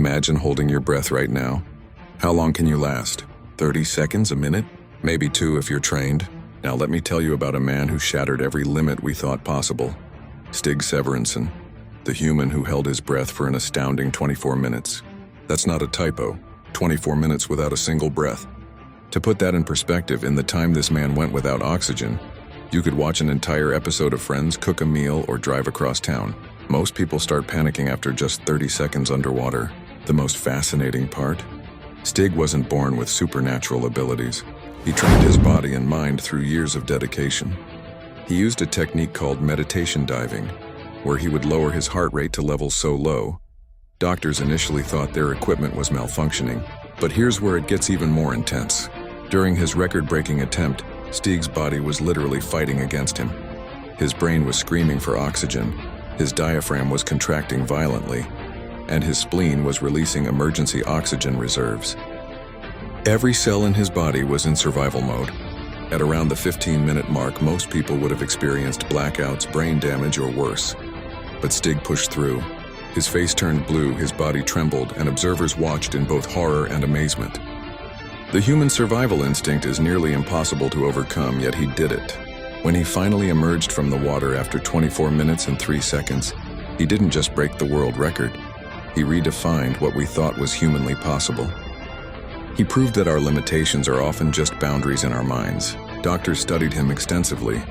Imagine holding your breath right now. How long can you last? 30 seconds, a minute? Maybe 2 if you're trained. Now let me tell you about a man who shattered every limit we thought possible. Stig Severinsen, the human who held his breath for an astounding 24 minutes. That's not a typo. 24 minutes without a single breath. To put that in perspective, in the time this man went without oxygen, you could watch an entire episode of Friends, cook a meal, or drive across town. Most people start panicking after just 30 seconds underwater. The most fascinating part? Stig wasn't born with supernatural abilities. He trained his body and mind through years of dedication. He used a technique called meditation diving, where he would lower his heart rate to levels so low, doctors initially thought their equipment was malfunctioning. But here's where it gets even more intense. During his record-breaking attempt, Stig's body was literally fighting against him. His brain was screaming for oxygen, his diaphragm was contracting violently, and his spleen was releasing emergency oxygen reserves. Every cell in his body was in survival mode. At around the 15-minute mark, most people would have experienced blackouts, brain damage, or worse. But Stig pushed through. His face turned blue, his body trembled, and observers watched in both horror and amazement. The human survival instinct is nearly impossible to overcome, yet he did it. When he finally emerged from the water after 24 minutes and 3 seconds, he didn't just break the world record. He redefined what we thought was humanly possible. He proved that our limitations are often just boundaries in our minds. Doctors studied him extensively,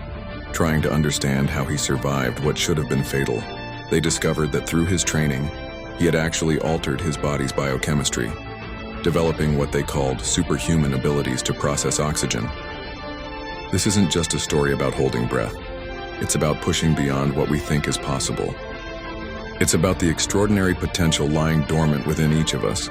trying to understand how he survived what should have been fatal. They discovered that through his training, he had actually altered his body's biochemistry, developing what they called superhuman abilities to process oxygen. This isn't just a story about holding breath. It's about pushing beyond what we think is possible. It's about the extraordinary potential lying dormant within each of us,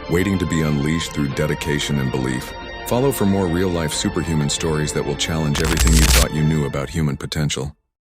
waiting to be unleashed through dedication and belief. Follow for more real-life superhuman stories that will challenge everything you thought you knew about human potential.